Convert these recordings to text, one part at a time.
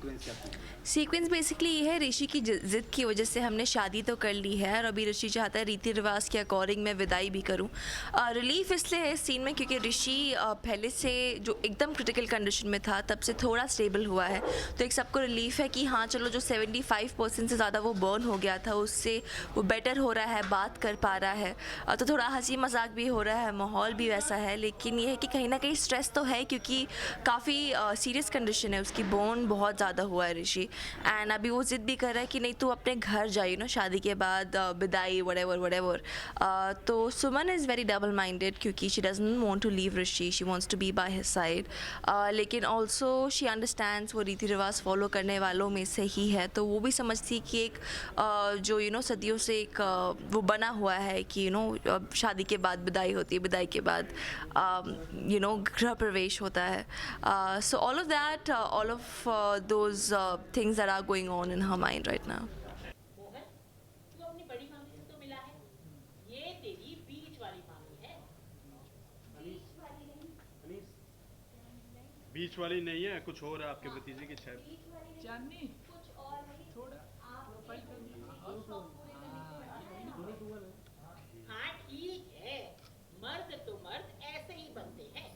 Sequence क्या थी? Sequence basically ये है, ऋषि की ज़िद की वजह से हमने शादी तो कर ली है और अभी ऋषि चाहता है रीति रिवाज के अकॉर्डिंग मैं विदाई भी करूं। रिलीफ इसलिए है इस सीन में क्योंकि ऋषि पहले से जो एकदम क्रिटिकल कंडीशन में था तब से थोड़ा स्टेबल हुआ है, तो एक सबको रिलीफ है कि हाँ चलो जो 75% से ज़्यादा वो बर्न हो गया था उससे वो बेटर हो रहा है, बात कर पा रहा है। तो थोड़ा हंसी मजाक भी हो रहा है, माहौल भी वैसा है, लेकिन ये है कि कहीं ना कहीं स्ट्रेस तो है क्योंकि काफ़ी सीरियस कंडीशन है उसकी, बोन बहुत ज़्यादा हुआ है ऋषि। एंड अभी वो ज़िद भी कर रहा है कि नहीं तू अपने घर जाइए ना शादी के बाद, विदाई वटेवर वटेवर। तो Suman is very double minded क्योंकि she doesn't want to leave Rishi, she wants to be by his side, लेकिन ऑल्सो शी अंडरस्टैंड्स वो रीति रिवाज फॉलो करने वालों में से ही है, तो वो भी समझती कि एक जो सदियों से एक वो बना हुआ है कि शादी के बाद विदाई होती है, विदाई के बाद गृह प्रवेश होता है। So all of that, all of those things that are going on in her mind right now. Mohan, तू अपनी बड़ी मामी से तो मिला है? ये तेरी बीच वाली मामी है। बीच वाली नहीं। अनीस, बीच वाली नहीं है, कुछ और है आपके भतीजे की छह। बीच वाली नहीं, चांदनी कुछ और नहीं। छोड़ा आप प्रोफाइल कर दिया। शौक पूरे करने के लिए बैठे हैं। हाँ ठीक है, मर्द तो मर्द ऐसे ही बनते हैं,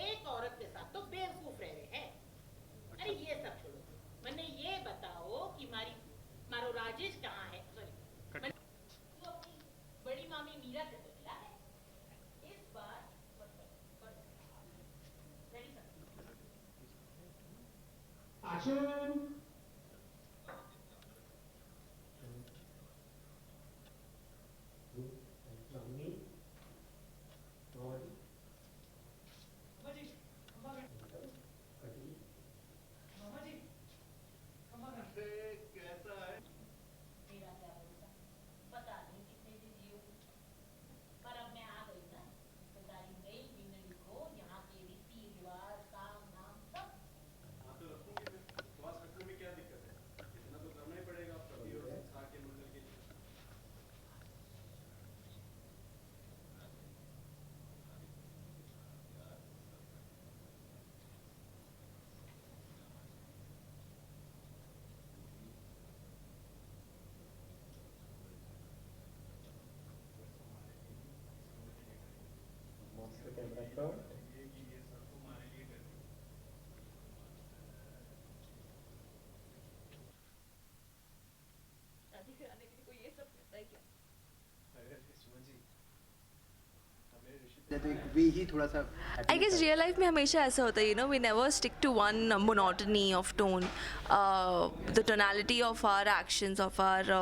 एक औरत के साथ तो बेवकूफ रह रहे हैं। अरे ये सब छोड़ो, मैंने ये बताओ कि मारो राजेश कहाँ है? सॉरी, तू अपनी बड़ी मामी मीरा से तो मिला है? इस बार रेडी सर? एक्शन। मेरा क्या भरोसा, पता नहीं कितने दिन जियो, पर अब मैं आ गई ना, रिश्तेदारी गई बिन लिखो, यहाँ के रीति रिवाज काम नाम सब। हाँ तो रखूंगी मैं, उपवास रखने में क्या दिक्कत है? इतना तो करना ही पड़ेगा पति और संसार के मंगल के लिए। शादी कराने के लिए कोई ये सब करता है क्या? अरे सुमन जी, हमें ऋषि तो एक वे ही थोड़ा सा आई गेस रियल लाइफ में हमेशा ऐसा होता है, we never stick to one monotony of tone, the tonality of our actions, of our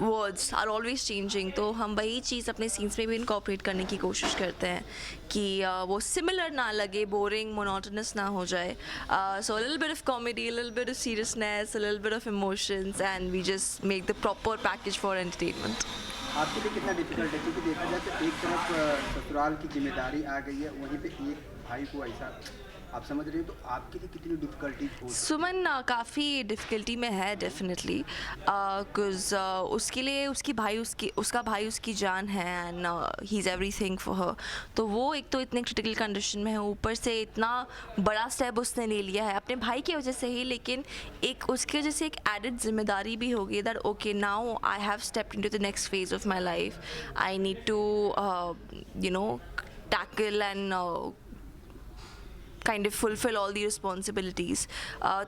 words are always changing, तो हम वही चीज़ अपने सीन्स में भी इनकॉर्पोरेट करने की कोशिश करते हैं कि वो सिमिलर ना लगे, बोरिंग मोनोटनस ना हो जाए। So a little bit of comedy, a little bit of seriousness, a little bit of emotions, and we just make the proper package for entertainment. आपके लिए कितना डिफिकल्ट है, क्योंकि देखा जाए तो एक तरफ ससुराल की जिम्मेदारी आ गई है, वहीं पे एक भाई को ऐसा आप समझ रहे हो, तो आपके लिए कितनी डिफिकल्टीज हो? सुमन काफ़ी डिफ़िकल्टी में है डेफिनेटली, बिकॉज उसके लिए उसका भाई उसकी जान है, and he is everything for her. तो वो एक तो इतने क्रिटिकल कंडीशन में है, ऊपर से इतना बड़ा स्टेप उसने ले लिया है अपने भाई की वजह से ही, लेकिन एक उसकी वजह से एक एडेड जिम्मेदारी भी होगी that okay now I have stepped into the next phase of my life, I need to tackle and kind of fulfil all the responsibilities.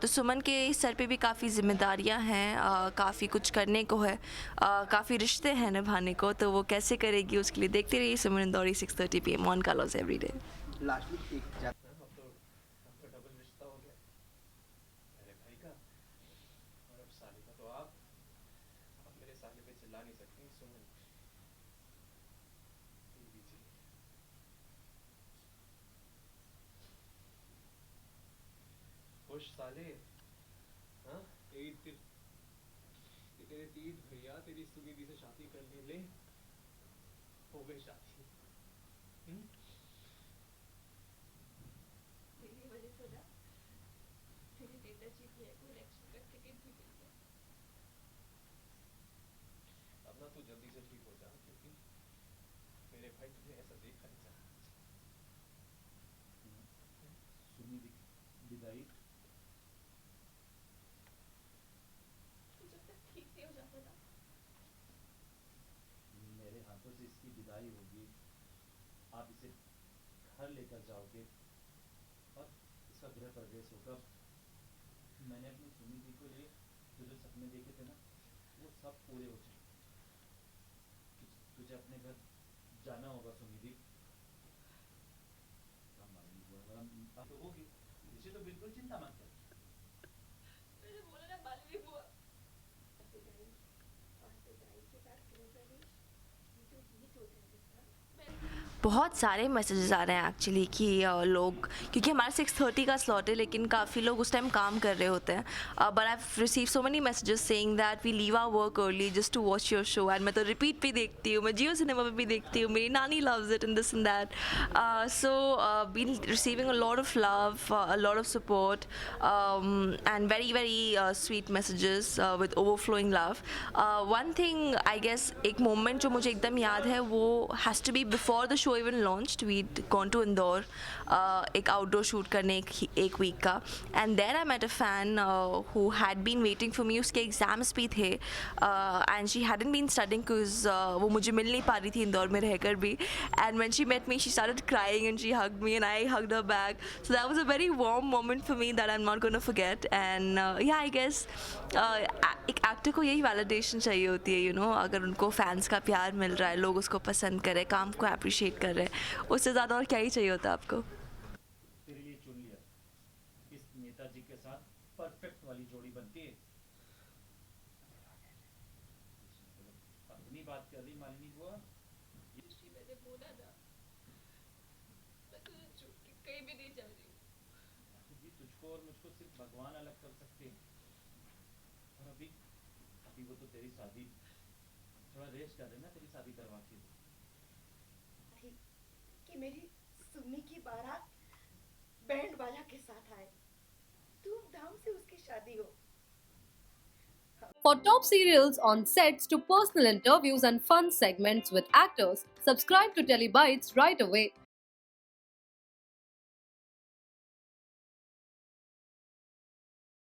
तो सुमन के सर पे भी काफ़ी जिम्मेदारियां हैं, काफ़ी कुछ करने को है, काफ़ी रिश्ते हैं निभाने को, तो वो कैसे करेगी उसके लिए देखते रहिए Suman Indori 6:30 PM on Colors every day. Lastly एक अब तो डबल रिश्ता हो गया, मेरे भाई का और अब साली का। तो आप मेरे साले पे चिल्ला नहीं सकती सुमन, खुश साले। हाँ तेरे तीत भैया तेरी सुनिधि से शादी करने ले, हो गई शादी। मेरी वजह से ना मेरे नेताजी भैया को इलेक्शन का टिकट भी मिल गया। अब ना तू जल्दी से ठीक हो जा, क्योंकि मेरे भाई तुझे ऐसा देखा नहीं चाहता। सुनिधि विदाई इसकी विदाई होगी, आप इसे घर लेकर जाओगे और इसका गृह प्रवेश होगा। मैंने अपनी सुनिधि को लिए जो सपने देखे थे ना, वो सब पूरे हो चुके। तुझे अपने घर जाना होगा सुनिधि। तो होगी, इसे तो बिल्कुल चिंता मत कर। मैंने बोला ना मालिनी बुआ। विदाई और विदाई के बाद गृह प्रवेश, ये तो गीत होता है बेटा। बहुत सारे मैसेजेस आ रहे हैं एक्चुअली कि लोग, क्योंकि हमारा 6:30 का स्लॉट है लेकिन काफ़ी लोग उस टाइम काम कर रहे होते हैं, but I receive so many messages saying that we leave our work early just to watch your show. And मैं तो रिपीट पे देखती हूँ, मैं जियो सिनेमा पे भी देखती हूँ, मेरी नानी loves it and this and that. So been receiving a lot of love, a lot of support and very very sweet messages with overflowing love. One thing I guess, एक मोमेंट जो मुझे एकदम याद है वो has to be before the show even launched. We'd gone to Indore, एक outdoor shoot करने एक week का, and there I met a fan who had been waiting for me. उसके exams भी थे, and she hadn't been studying because वो मुझे मिल नहीं पा रही थी इंदौर में रहकर भी, and when she met me she started crying and she hugged me and I hugged her back. So that was a very warm moment for me that I'm not going to forget. And yeah, I guess एक actor को यही validation चाहिए होती है, you know, अगर उनको fans का प्यार मिल रहा है, लोग उसको पसंद कर रहे हैं, काम को अप्रिशिएट कर रहे हैं, उससे ज़्यादा और क्या ही चाहिए होता है आपको। तेरे लिए चुन लिया, इस नेताजी के साथ परफेक्ट वाली जोड़ी बनती है। अपनी बात कर रही मालिनी बुआ। मैंने बोला ना, मैं तुझे छोड़ के कहीं भी नहीं जा रही हूँ। जी, तुझको और मुझको सिर्फ भगवान अलग कर सकते हैं। और अभी वो तो तेरी शादी, थोड़ा रेस्ट कर लेना, तेरी शादी करवा के। कि मेरी सुन्नी की बारात बैंड बाजा के साथ आए, धूमधाम से उसकी शादी हो। For top serials on sets to personal interviews and fun segments with actors, subscribe to Telebytes right away.